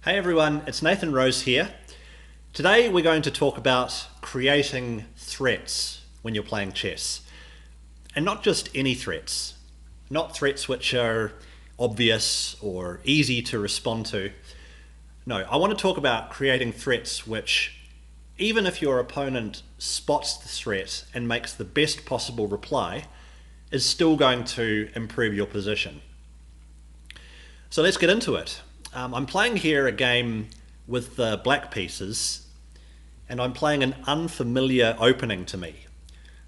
Hey everyone, it's Nathan Rose here. Today we're going to talk about creating threats when you're playing chess. And not just any threats, not threats which are obvious or easy to respond to. No, I want to talk about creating threats which, even if your opponent spots the threat and makes the best possible reply, is still going to improve your position. So let's get into it. I'm playing here a game with the black pieces, and I'm playing an unfamiliar opening to me.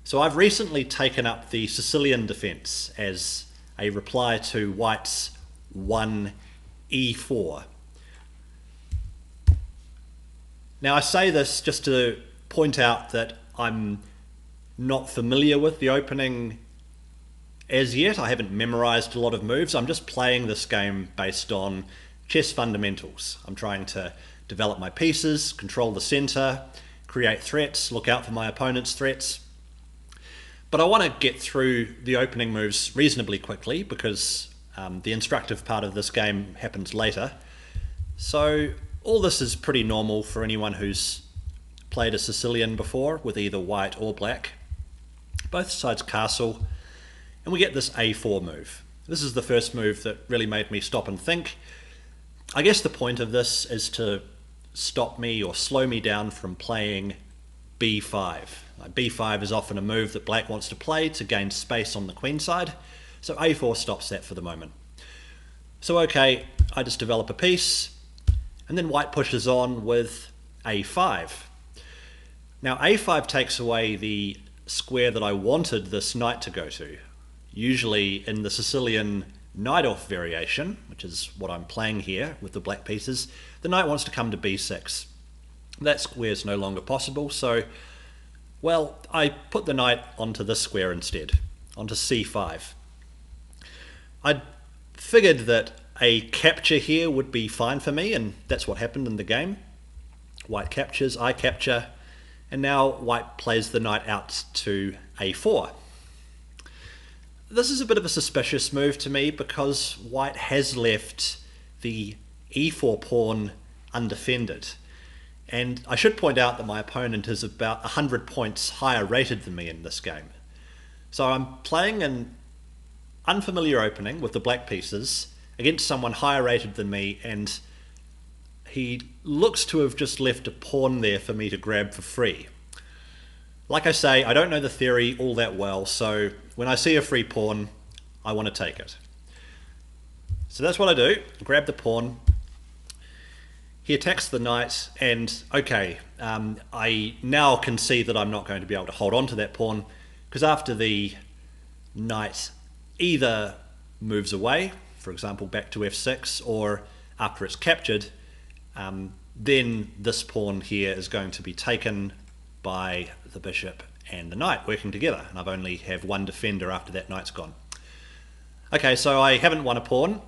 So I've recently taken up the Sicilian defense as a reply to White's 1e4. Now I say this just to point out that I'm not familiar with the opening as yet. I haven't memorized a lot of moves. I'm just playing this game based on chess fundamentals. I'm trying to develop my pieces, control the center, create threats, look out for my opponent's threats. But I want to get through the opening moves reasonably quickly because the instructive part of this game happens later. So all this is pretty normal for anyone who's played a Sicilian before with either white or black. Both sides castle, and we get this a4 move. This is the first move that really made me stop and think. I guess the point of this is to stop me or slow me down from playing b5. b5 is often a move that black wants to play to gain space on the queen side, so a4 stops that for the moment. So okay, I just develop a piece, and then white pushes on with a5. Now a5 takes away the square that I wanted this knight to go to. Usually in the Sicilian knight-off variation, which is what I'm playing here with the black pieces, the knight wants to come to b6. That square is no longer possible, so, well, I put the knight onto this square instead, onto c5. I figured that a capture here would be fine for me, and that's what happened in the game. White captures, I capture, and now white plays the knight out to a4. This is a bit of a suspicious move to me because white has left the e4 pawn undefended. And I should point out that my opponent is about 100 points higher rated than me in this game. So I'm playing an unfamiliar opening with the black pieces against someone higher rated than me, and he looks to have just left a pawn there for me to grab for free. Like I say, I don't know the theory all that well, so when I see a free pawn, I want to take it. So that's what I do, grab the pawn. He attacks the knight, and okay, I now can see that I'm not going to be able to hold on to that pawn, because after the knight either moves away, for example back to f6, or after it's captured, then this pawn here is going to be taken by the bishop and the knight working together, and I've only have one defender after that knight's gone. Okay, so I haven't won a pawn,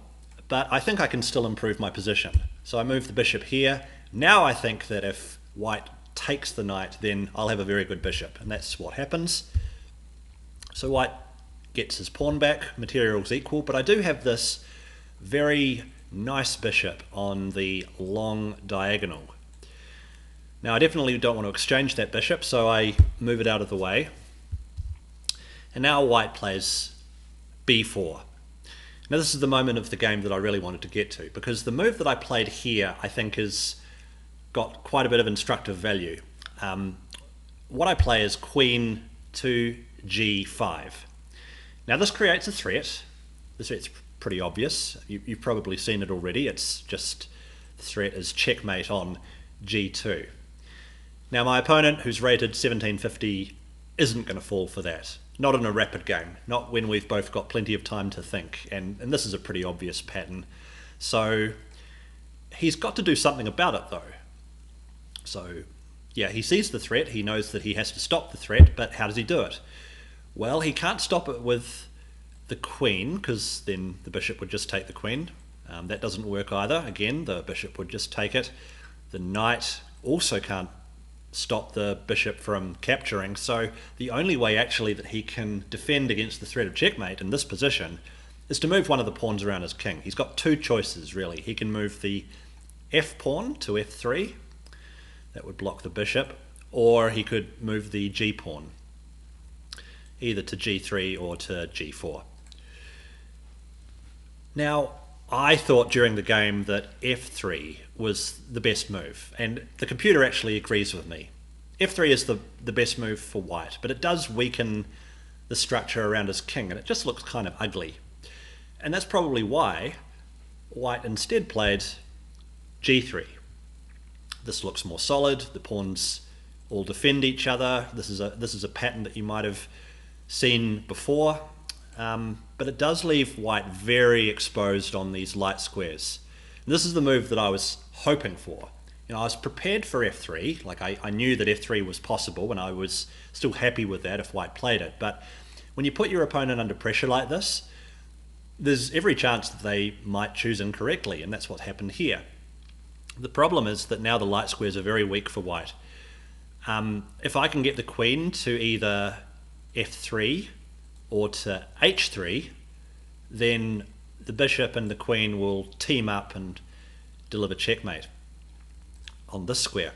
but I think I can still improve my position. So I move the bishop here. Now I think that if white takes the knight, then I'll have a very good bishop, and that's what happens. So white gets his pawn back, material's equal, but I do have this very nice bishop on the long diagonal. Now I definitely don't want to exchange that bishop, so I move it out of the way. And now white plays b4. Now this is the moment of the game that I really wanted to get to, because the move that I played here I think has got quite a bit of instructive value. What I play is queen to g5. Now this creates a threat. The threat's pretty obvious. You've probably seen it already. It's just the threat is checkmate on g2. Now my opponent, who's rated 1750, isn't going to fall for that. Not in a rapid game, not when we've both got plenty of time to think, and this is a pretty obvious pattern. So he's got to do something about it though. So yeah, he sees the threat, he knows that he has to stop the threat, but how does he do it? Well, he can't stop it with the queen, because then the bishop would just take the queen. That doesn't work either. Again, the bishop would just take it. The knight also can't stop the bishop from capturing, so the only way actually that he can defend against the threat of checkmate in this position is to move one of the pawns around his king. He's got two choices really. He can move the f pawn to f3. That would block the bishop. Or he could move the g pawn, either to g3 or to g4. Now, I thought during the game that f3 was the best move, and the computer actually agrees with me. f3 is the best move for white, but it does weaken the structure around his king, and it just looks kind of ugly. And that's probably why white instead played g3. This looks more solid, the pawns all defend each other. This is a pattern that you might have seen before, but it does leave white very exposed on these light squares. And this is the move that I was hoping for. I was prepared for f3, like I knew that f3 was possible, and I was still happy with that if white played it. But when you put your opponent under pressure like this, there's every chance that they might choose incorrectly, and that's what happened here. The problem is that now the light squares are very weak for white. If I can get the queen to either f3 or to h3, then the bishop and the queen will team up and deliver checkmate on this square.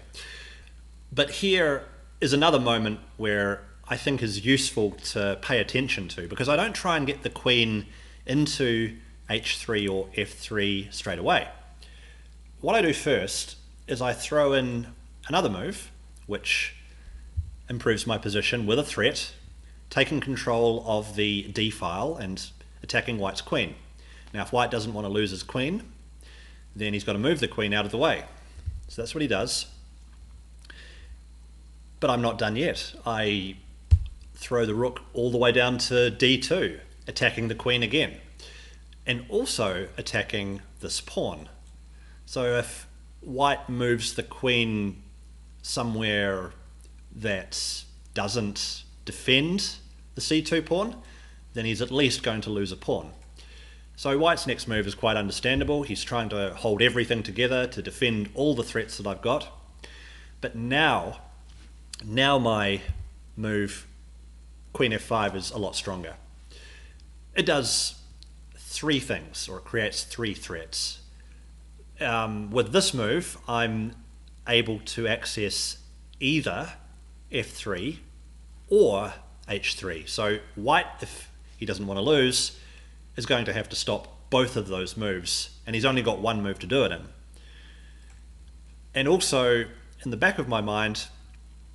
But here is another moment where I think is useful to pay attention to, because I don't try and get the queen into h3 or f3 straight away. What I do first is I throw in another move which improves my position with a threat, taking control of the d file and attacking white's queen. Now if white doesn't want to lose his queen, then he's got to move the queen out of the way. So that's what he does. But I'm not done yet. I throw the rook all the way down to d2, attacking the queen again, and also attacking this pawn. So if white moves the queen somewhere that doesn't defend the c2 pawn, then he's at least going to lose a pawn. So white's next move is quite understandable. He's trying to hold everything together to defend all the threats that I've got. But now my move, queen f5, is a lot stronger. It does three things, or it creates three threats. With this move, I'm able to access either f3 or h3. So white, if he doesn't want to lose, is going to have to stop both of those moves, and he's only got one move to do it in. And also, in the back of my mind,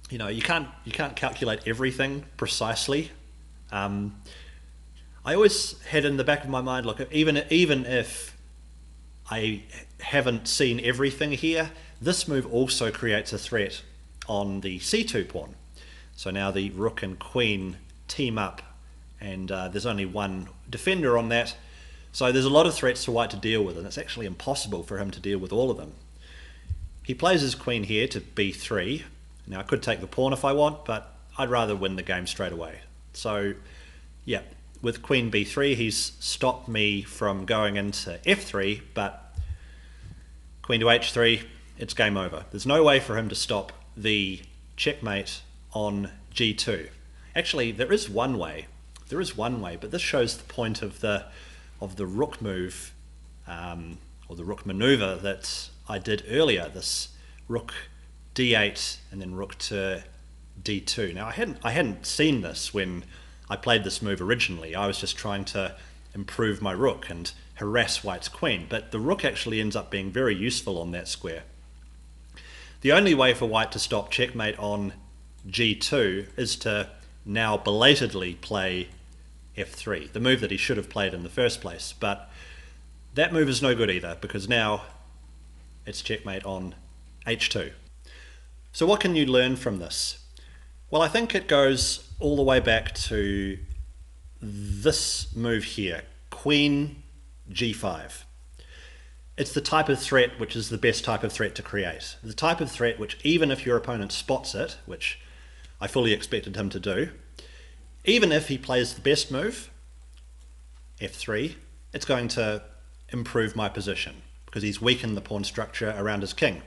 you can't calculate everything precisely. I always had in the back of my mind, look, even if I haven't seen everything here, this move also creates a threat on the c2 pawn. So now the rook and queen team up, and there's only one defender on that. So there's a lot of threats for white to deal with, and it's actually impossible for him to deal with all of them. He plays his queen here to b3. Now I could take the pawn if I want, but I'd rather win the game straight away. So yeah, with queen b3, he's stopped me from going into f3, but queen to h3, it's game over. There's no way for him to stop the checkmate on g2. Actually, there is one way, but this shows the point of the rook move, or the rook maneuver that I did earlier, this rook d8 and then rook to d2. Now I hadn't seen this when I played this move originally. I was just trying to improve my rook and harass white's queen, but the rook actually ends up being very useful on that square. The only way for white to stop checkmate on g2 is to now belatedly play f3, the move that he should have played in the first place. But that move is no good either, because now it's checkmate on h2. So what can you learn from this? Well, I think it goes all the way back to this move here, queen g5. It's the type of threat which is the best type of threat to create. The type of threat which, even if your opponent spots it, which I fully expected him to do, even if he plays the best move, f3, it's going to improve my position because he's weakened the pawn structure around his king.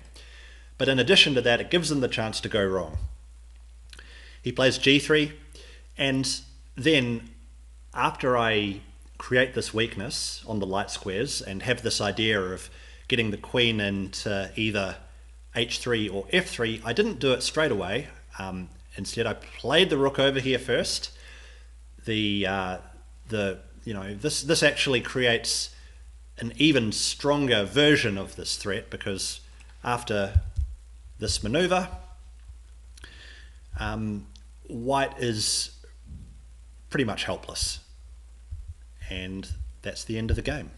But in addition to that, it gives him the chance to go wrong. He plays g3, and then after I create this weakness on the light squares and have this idea of getting the queen into either h3 or f3, I didn't do it straight away. Instead, I played the rook over here first. This actually creates an even stronger version of this threat, because after this maneuver, white is pretty much helpless, and that's the end of the game.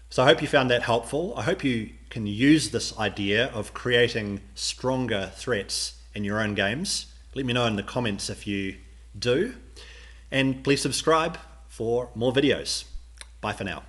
So I hope you found that helpful. I hope you can use this idea of creating stronger threats in your own games. Let me know in the comments if you do, and please subscribe for more videos. Bye for now.